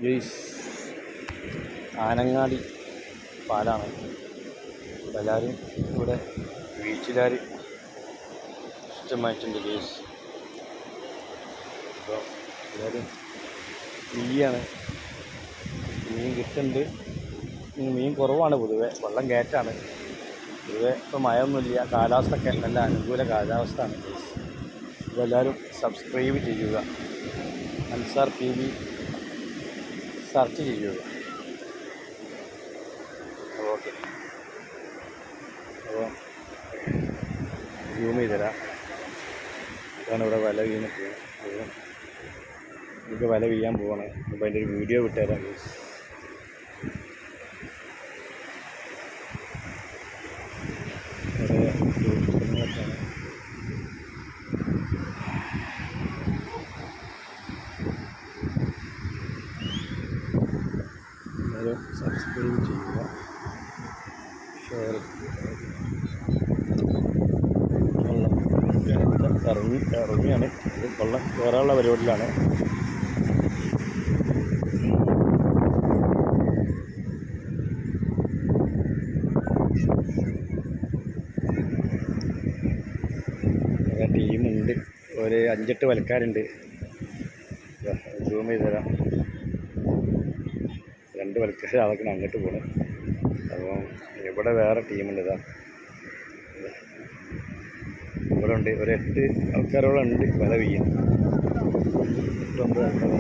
Guys Anangadi പാലാണ്. എല്ലാവരും ഇവിടെ ബീച്ചിലാർ ഇഷ്ടമായിട്ടുണ്ട് ഗെയ്സ്. അപ്പോൾ എല്ലാവരും മീനാണ്, മീൻ കിട്ടുന്നുണ്ട്. മീൻ കുറവാണ്, പൊതുവെ വെള്ളം കയറ്റാണ്. പൊതുവെ ഇപ്പോൾ മഴയൊന്നുമില്ല, കാലാവസ്ഥയൊക്കെ നല്ല അനുകൂല കാലാവസ്ഥയാണ് ഗെയ്സ്. ഇതെല്ലാവരും സബ്സ്ക്രൈബ് ചെയ്യുക, അൻസാർ TV സെർച്ച് ചെയ്യുക. ഓക്കെ, അപ്പോൾ സൂം ചെയ്തുതരാം. ഇതാണ് ഇവിടെ വല വീണിട്ട്, നമുക്ക് വല വീഴാൻ പോവാണ്. അപ്പോൾ അതിൻ്റെ ഒരു വീഡിയോ വിട്ടുതരാം ഗെയ്സ്. എല്ലാവരും സബ്സ്ക്രൈബ് ചെയ്യുക, ഷെയർ ഇറങ്ങിയാണ്. ഇത് വെള്ളം കയറാനുള്ള പരിപാടിയിലാണ്. ടീമുണ്ട്, ഒരു 5-8 വലക്കാരുണ്ട്. സൂം ചെയ്ത് തരാം. 2 വലക്കാർ അതൊക്കെ അങ്ങോട്ട് പോകണം. അപ്പം ഇവിടെ വേറെ ടീമുണ്ട്. ഇവിടെ ഉണ്ട് ഒരു 8 ആൾക്കാരോളം ഉണ്ട് വല വീഴാൻ. 8-9 ആൾക്കാർ.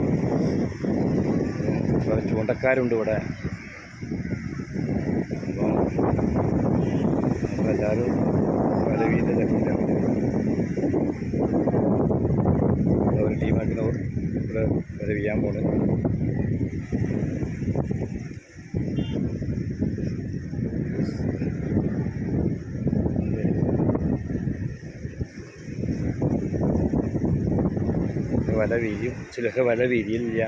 വേറെ ചൂണ്ടക്കാരുണ്ട് ഇവിടെ. അപ്പോൾ എല്ലാവരും വല വീഴുന്ന തിരക്കിലാണ്. ഒരു ടീമാക്കുന്നവർ ഇവിടെ വല വീഴാൻ പോകുന്നത്. വല വീരിയും, ചിലർക്ക് വല വിരിയില്ല,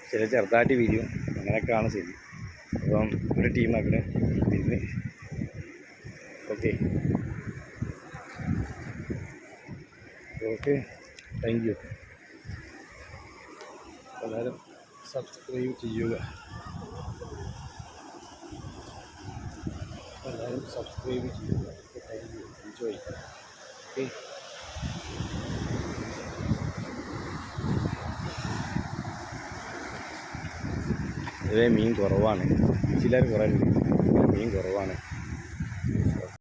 ചില ചെറുതായിട്ട് വിരിയും. അങ്ങനെയൊക്കെയാണ് ശരി. അപ്പം ഒരു ടീമാക്കണേ പിന്നെ. Okay okay, thank you. എല്ലാവരും സബ്സ്ക്രൈബ് ചെയ്യുക, എല്ലാവരും സബ്സ്ക്രൈബ് ചെയ്യുക. Thank you, enjoy. ഓക്കെ, ഇതേ മീൻ കുറവാണ്. ബീച്ചിലാർ കുറേ ഉണ്ട്, മീൻ കുറവാണ്.